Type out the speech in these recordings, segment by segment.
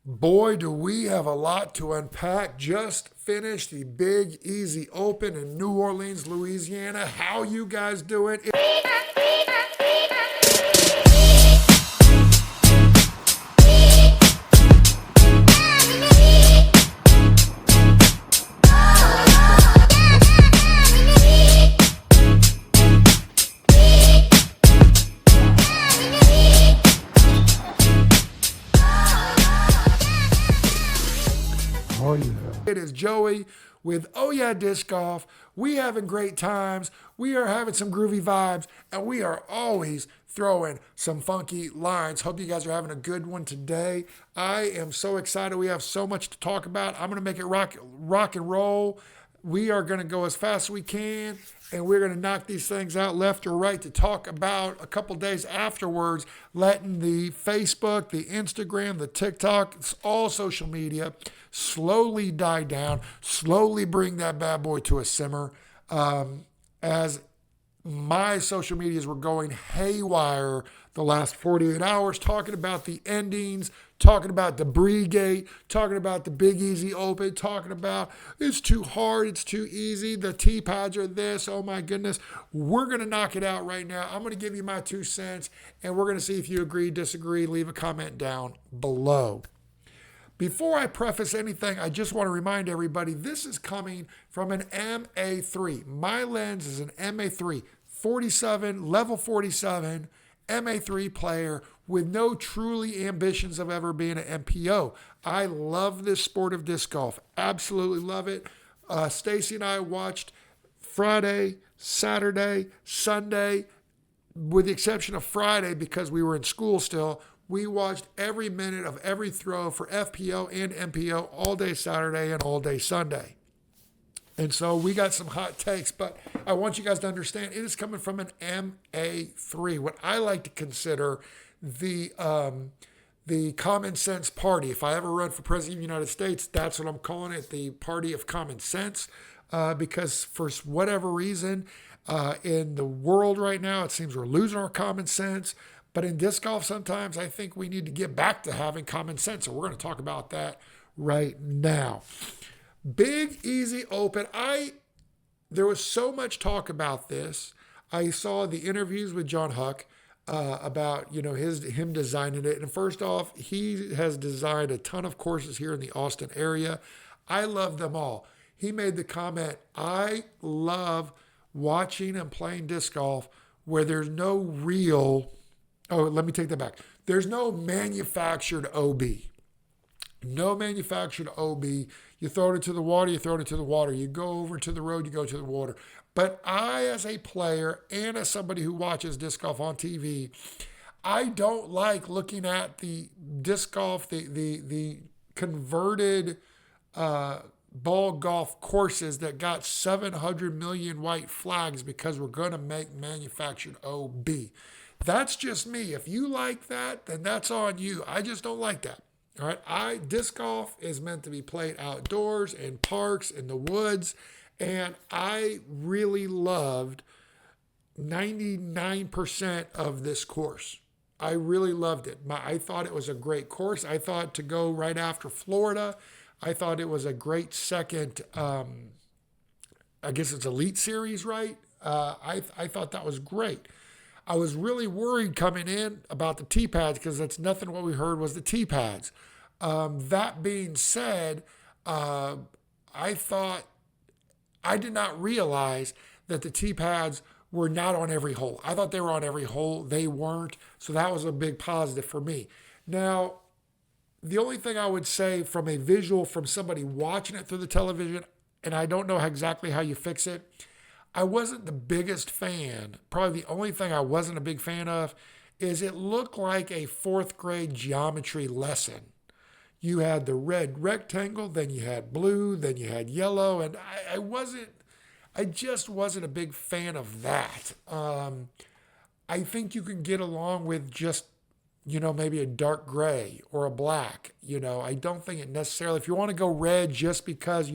Boy, do we have a lot to unpack. Just finished the Big Easy Open in New Orleans, Louisiana. How you guys doing? Oh, yeah. It is Joey with Oh Yeah Disc Golf. We having great times. We are having some groovy vibes, and we are always throwing some funky lines. Hope you guys are having a good one today. I am so excited. We have so much to talk about. I'm going to make it rock and roll. We are going to go as fast as we can, and we're going to knock these things out left or right to talk about a couple days afterwards, letting the Facebook, the Instagram, the TikTok, it's all social media slowly die down, slowly bring that bad boy to a simmer. As my social medias were going haywire the last 48 hours, talking about the endings, talking about debris gate, talking about the Big Easy Open, talking about it's too hard, it's too easy, the tee pads are this, oh my goodness. We're going to knock it out right now. I'm going to give you my 2 cents, and we're going to see if you agree, disagree. Leave a comment down below. Before I preface anything, I just want to remind everybody this is coming from an MA3. My lens is an MA3 47, level 47 MA3 player with no truly ambitions of ever being an MPO. I love this sport of disc golf. Absolutely love it. Stacy and I watched Friday, Saturday, Sunday, with the exception of Friday because we were in school still. We watched every minute of every throw for FPO and MPO all day Saturday and all day Sunday. And so we got some hot takes, but I want you guys to understand it is coming from an MA3, what I like to consider the common sense party. If I ever run for president of the United States, that's what I'm calling it, the party of common sense, because for whatever reason in the world right now, it seems we're losing our common sense. But in disc golf, sometimes I think we need to get back to having common sense. So we're going to talk about that right now. Big Easy Open. There was so much talk about this. I saw the interviews with John Huck about him designing it. And first off, he has designed a ton of courses here in the Austin area. I love them all. He made the comment, I love watching and playing disc golf where there's no real... Oh, let me take that back. There's no manufactured OB. No manufactured OB. You throw it into the water, you throw it into the water. You go over to the road, you go to the water. But I, as a player and as somebody who watches disc golf on TV, I don't like looking at the disc golf, the converted ball golf courses that got 700 million white flags because we're going to make manufactured OB. That's just me. If you like that, then that's on you. I just don't like that. All right. Disc golf is meant to be played outdoors, in parks, in the woods. And I really loved 99% of this course. I really loved it. I thought it was a great course. I thought to go right after Florida. I thought it was a great second, I guess it's Elite Series, right? I thought that was great. I was really worried coming in about the tee pads because that's nothing what we heard was the tee pads. That being said, I did not realize that the tee pads were not on every hole. I thought they were on every hole. They weren't. So that was a big positive for me. Now, the only thing I would say from a visual from somebody watching it through the television, and I don't know exactly how you fix it, I wasn't the biggest fan. Probably the only thing I wasn't a big fan of is it looked like a fourth grade geometry lesson. You had the red rectangle, then you had blue, then you had yellow, and I just wasn't a big fan of that. I think you can get along with just, maybe a dark gray or a black. I don't think it necessarily, if you want to go red just because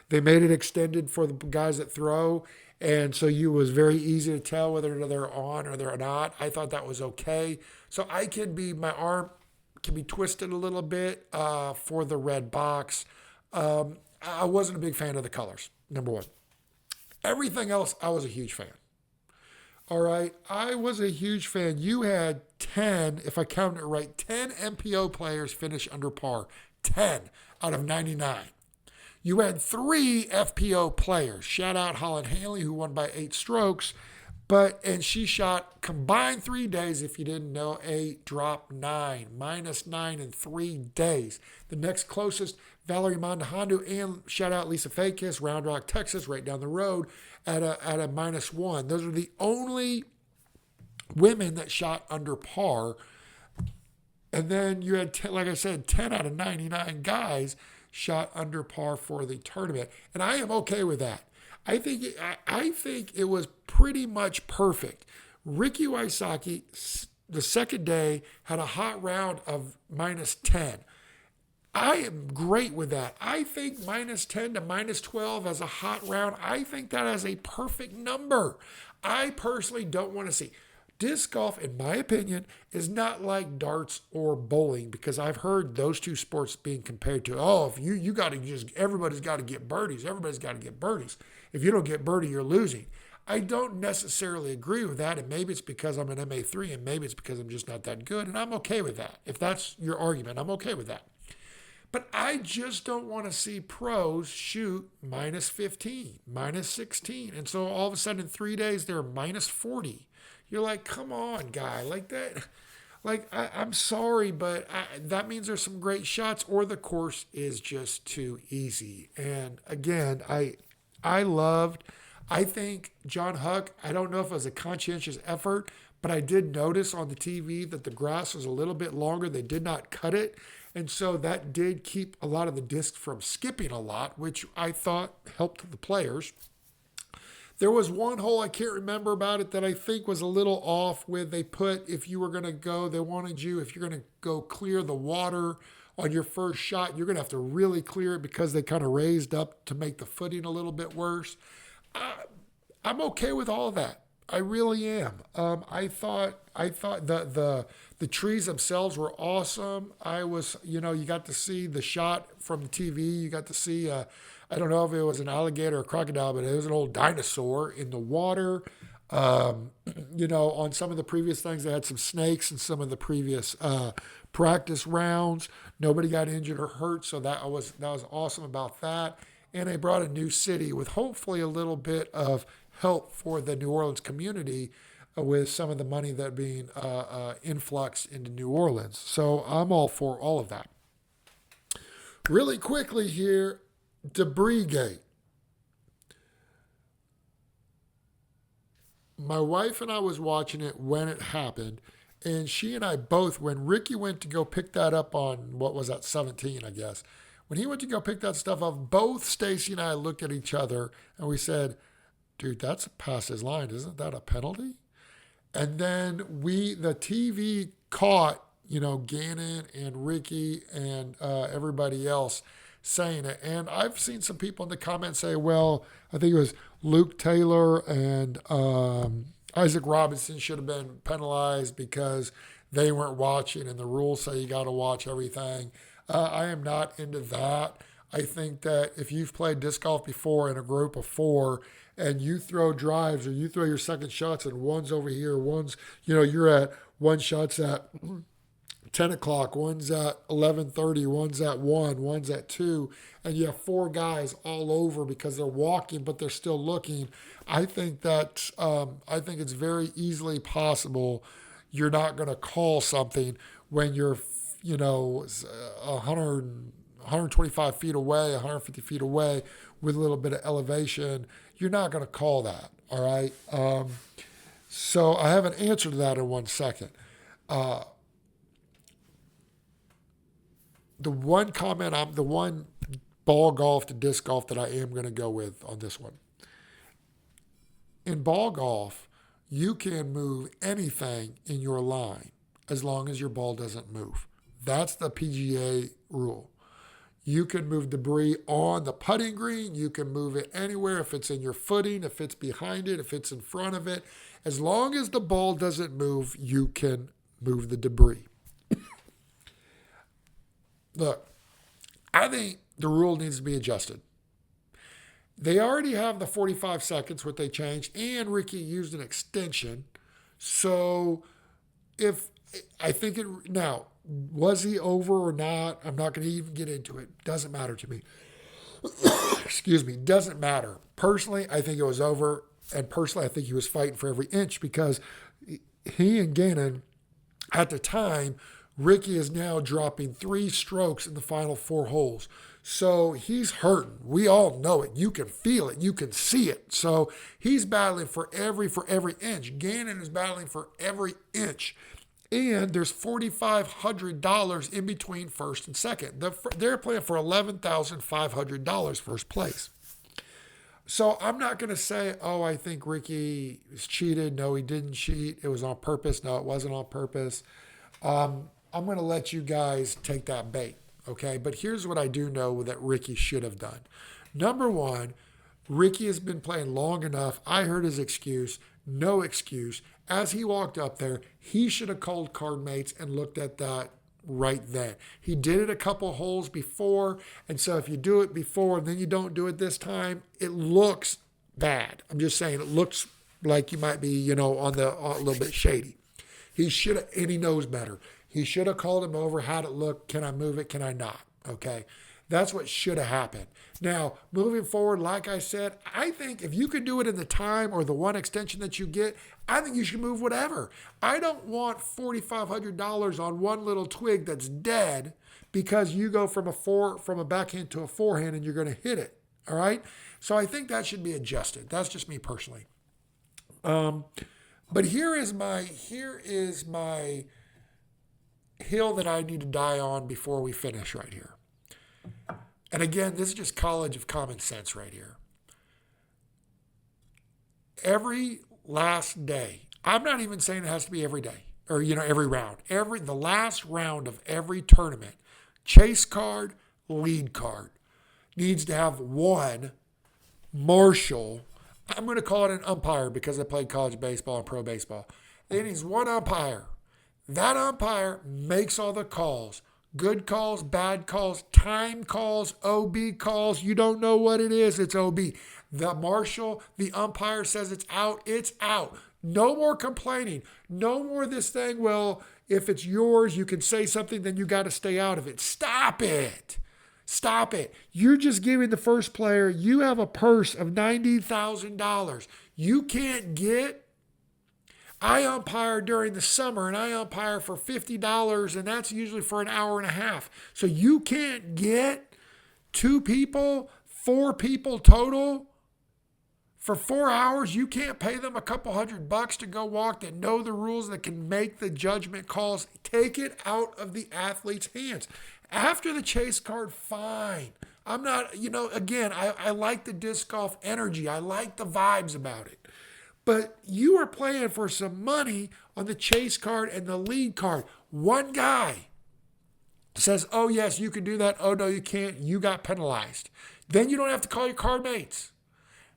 they made it extended for the guys that throw, and so it was very easy to tell whether they're on or they're not. I thought that was okay. So my arm can be twisted a little bit for the red box. I wasn't a big fan of the colors, number one. Everything else, I was a huge fan. All right, I was a huge fan. You had 10, if I counted it right, 10 MPO players finish under par. 10 out of 99. You had 3 FPO players. Shout out Holland Haley, who won by 8 strokes. And she shot combined 3 days, if you didn't know, 8, drop 9, -9 in 3 days. The next closest, Valerie Mondahondo, and shout out Lisa Fakis, Round Rock, Texas, right down the road, at a -1. Those are the only women that shot under par. And then you had, like I said, 10 out of 99 guys shot under par for the tournament. And I am okay with that. I think it was pretty much perfect. Ricky Wysocki, the second day, had a hot round of -10. I am great with that. I think -10 to -12 as a hot round, I think that is a perfect number. I personally don't want to see. Disc golf, in my opinion, is not like darts or bowling, because I've heard those two sports being compared to, if you got to just, everybody's got to get birdies. Everybody's got to get birdies. If you don't get birdie, you're losing. I don't necessarily agree with that, and maybe it's because I'm an MA3, and maybe it's because I'm just not that good, and I'm okay with that. If that's your argument, I'm okay with that. But I just don't want to see pros shoot -15, -16, and so all of a sudden in 3 days they're -40. You're like, come on, guy, like that. Like, I'm sorry, but that means there's some great shots, or the course is just too easy. And again, I think John Huck, I don't know if it was a conscientious effort, but I did notice on the TV that the grass was a little bit longer. They did not cut it. And so that did keep a lot of the discs from skipping a lot, which I thought helped the players. There was one hole, I can't remember about it, that I think was a little off with. They put, if you were going to go, they wanted you, if you're going to go clear the water on your first shot, you're going to have to really clear it, because they kind of raised up to make the footing a little bit worse. I'm okay with all of that. I really am. I thought the trees themselves were awesome. You got to see the shot from the TV. You got to see, I don't know if it was an alligator or a crocodile, but it was an old dinosaur in the water. On some of the previous things, they had some snakes in some of the previous practice rounds. Nobody got injured or hurt, so that was awesome about that. And they brought a new city with hopefully a little bit of help for the New Orleans community with some of the money that being influxed into New Orleans. So I'm all for all of that. Really quickly here, Debris Gate. My wife and I was watching it when it happened, and she and I both, when Ricky went to go pick that up on, 17, I guess. When he went to go pick that stuff up, both Stacy and I looked at each other and we said, dude, that's past his line. Isn't that a penalty? And then the TV caught, Gannon and Ricky and everybody else saying it. And I've seen some people in the comments say, well, I think it was Luke Taylor and Isaac Robinson should have been penalized because they weren't watching, and the rules say you got to watch everything. I am not into that. I think that if you've played disc golf before in a group of 4 and you throw drives or you throw your second shots and one's over here, one's, you're at one shot's at 10 o'clock, one's at 11:30, one's at 1, one's at 2, and you have 4 guys all over because they're walking, but they're still looking. I think it's very easily possible you're not going to call something when you're, 125 feet away, 150 feet away with a little bit of elevation. You're not going to call that, all right? So I have an answer to that in 1 second. The one ball golf to disc golf that I am going to go with on this one. In ball golf, you can move anything in your line as long as your ball doesn't move. That's the PGA rule. You can move debris on the putting green. You can move it anywhere, if it's in your footing, if it's behind it, if it's in front of it. As long as the ball doesn't move, you can move the debris. Look, I think the rule needs to be adjusted. They already have the 45 seconds, what they changed, and Ricky used an extension. So if I think it now, was he over or not? I'm not going to even get into it. Doesn't matter to me. Excuse me. Doesn't matter. Personally, I think it was over. And personally, I think he was fighting for every inch because he and Gannon, at the time, Ricky is now dropping 3 strokes in the final 4 holes. So he's hurting. We all know it. You can feel it. You can see it. So he's battling for every inch. Gannon is battling for every inch. And there's $4,500 in between first and second. They're playing for $11,500 first place. So I'm not going to say, oh, I think Ricky was cheated. No, he didn't cheat. It was on purpose. No, it wasn't on purpose. I'm going to let you guys take that bait, okay? But here's what I do know that Ricky should have done. Number one, Ricky has been playing long enough. I heard his excuse. No excuse. As he walked up there, he should have called card mates and looked at that right then. He did it a couple holes before, and so if you do it before and then you don't do it this time, it looks bad. I'm just saying it looks like you might be, on a little bit shady. He should have, and he knows better. He should have called him over, had it look, can I move it, can I not? Okay. That's what should have happened. Now, moving forward, like I said, I think if you can do it in the time or the one extension that you get, I think you should move whatever. I don't want $4,500 on one little twig that's dead because you go from a backhand to a forehand and you're going to hit it. All right? So I think that should be adjusted. That's just me personally. But here is my hill that I need to die on before we finish right here. And again, this is just college of common sense right here. Every last day, I'm not even saying it has to be every day or, every round. The last round of every tournament, chase card, lead card, needs to have one marshal. I'm going to call it an umpire because I played college baseball and pro baseball. It needs one umpire. That umpire makes all the calls. Good calls, bad calls, time calls, OB calls. You don't know what it is, it's OB. The marshal, the umpire says it's out, it's out. No more complaining. No more this thing, well, if it's yours, you can say something, then you got to stay out of it. Stop it. Stop it. You're just giving the first player, you have a purse of $90,000. You can't get. I umpire during the summer and I umpire for $50 and that's usually for an hour and a half. So you can't get 4 people total for 4 hours. You can't pay them a couple $100 to go walk that know the rules, that can make the judgment calls. Take it out of the athlete's hands. After the chase card, fine. I'm not, again, I like the disc golf energy. I like the vibes about it. But you are playing for some money on the chase card and the lead card. One guy says, oh, yes, you can do that. Oh, no, you can't. You got penalized. Then you don't have to call your card mates.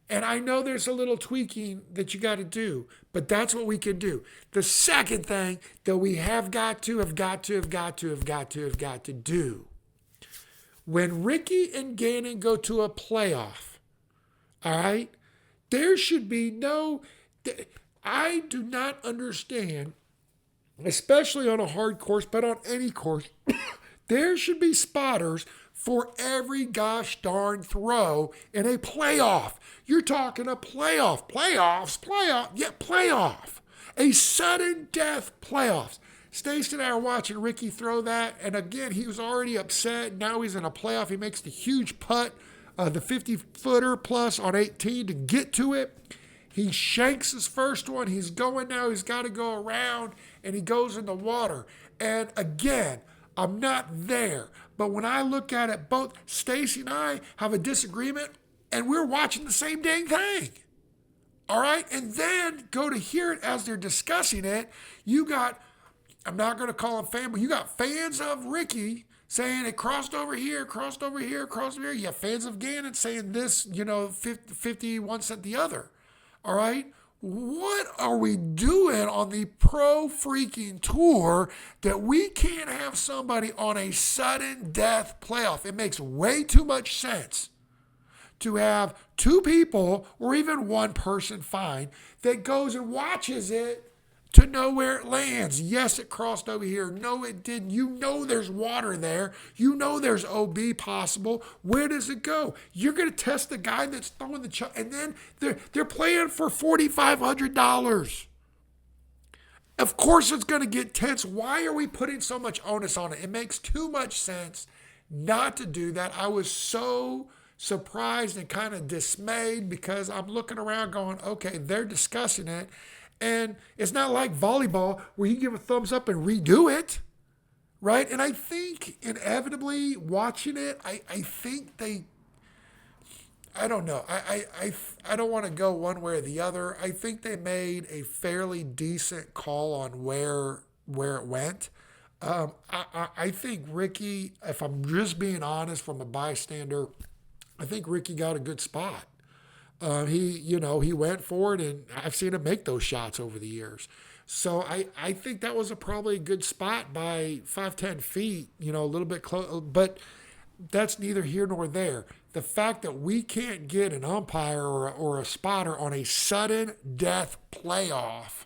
And I know there's a little tweaking that you got to do, but that's what we can do. The second thing that we have got to do, when Ricky and Gannon go to a playoff, all right, there should be no... I do not understand, especially on a hard course, but on any course, there should be spotters for every gosh darn throw in a playoff. You're talking a playoff. Playoff. A sudden death playoffs. Stacey and I are watching Ricky throw that, and again, he was already upset. Now he's in a playoff. He makes the huge putt, the 50-footer plus on 18 to get to it. He shanks his first one. He's going now. He's got to go around, and he goes in the water. And again, I'm not there. But when I look at it, both Stacey and I have a disagreement, and we're watching the same dang thing. All right? And then go to hear it as they're discussing it. You got, I'm not going to call them fan, but you got fans of Ricky saying it crossed over here. You have fans of Gannon saying this, 51 cent the other. All right? what are we doing on the pro freaking tour that we can't have somebody on a sudden death playoff? It makes way too much sense to have two people or even one person, fine, that goes and watches it to know where it lands. Yes, it crossed over here. No, it didn't. You know there's water there. You know there's OB possible. Where does it go? You're going to test the guy that's throwing the and then they're playing for $4,500. Of course it's going to get tense. Why are we putting so much onus on it? It makes too much sense not to do that. I was so surprised and kind of dismayed because I'm looking around going, okay, they're discussing it. And it's not like volleyball where you give a thumbs up and redo it, right? And I think inevitably watching it, I think I don't know. I don't want to go one way or the other. I think they made a fairly decent call on where it went. I think Ricky, if I'm just being honest from a bystander, I think Ricky got a good spot. He went for it, and I've seen him make those shots over the years. So I think that was probably a good spot by 5-10 feet, a little bit close. But that's neither here nor there. The fact that we can't get an umpire or a spotter on a sudden death playoff,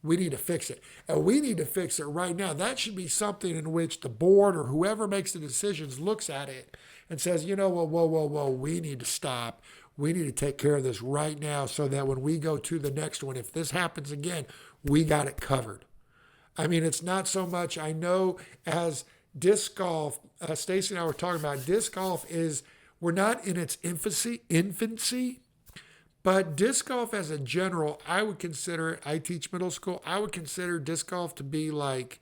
we need to fix it. And we need to fix it right now. That should be something in which the board or whoever makes the decisions looks at it and says, whoa, we need to stop. We need to take care of this right now so that when we go to the next one, if this happens again, we got it covered. I mean, it's not so much, I know as disc golf, Stacy and I were talking about, disc golf we're not in its infancy, but disc golf as a general, I would consider it, I teach middle school, I would consider disc golf to be like,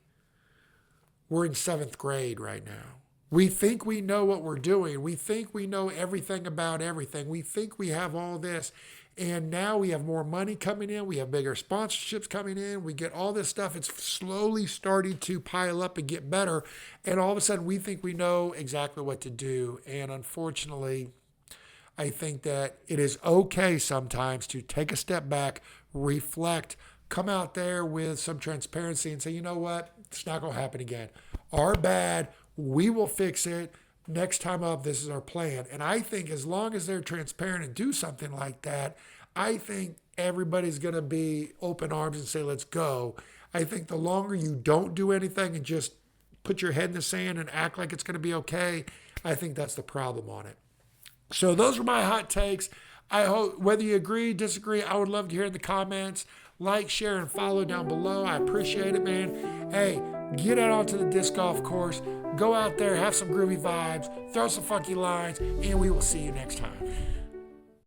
we're in 7th grade right now. We think we know what we're doing. We think we know everything about everything. We think we have all this. And now we have more money coming in. We have bigger sponsorships coming in. We get all this stuff. It's slowly starting to pile up and get better. And all of a sudden we think we know exactly what to do. And unfortunately, I think that it is okay sometimes to take a step back, reflect, come out there with some transparency and say, you know what? It's not going to happen again. Our bad. We will fix it. Next time up, this is our plan. And I think as long as they're transparent and do something like that, I think everybody's going to be open arms and say, let's go. I think the longer you don't do anything and just put your head in the sand and act like it's going to be okay, I think that's the problem on it. So those are my hot takes. I hope, whether you agree, disagree, I would love to hear in the comments. Like, share, and follow down below. I appreciate it, man. Hey, get out onto the disc golf course. Go out there, have some groovy vibes, throw some funky lines, and we will see you next time.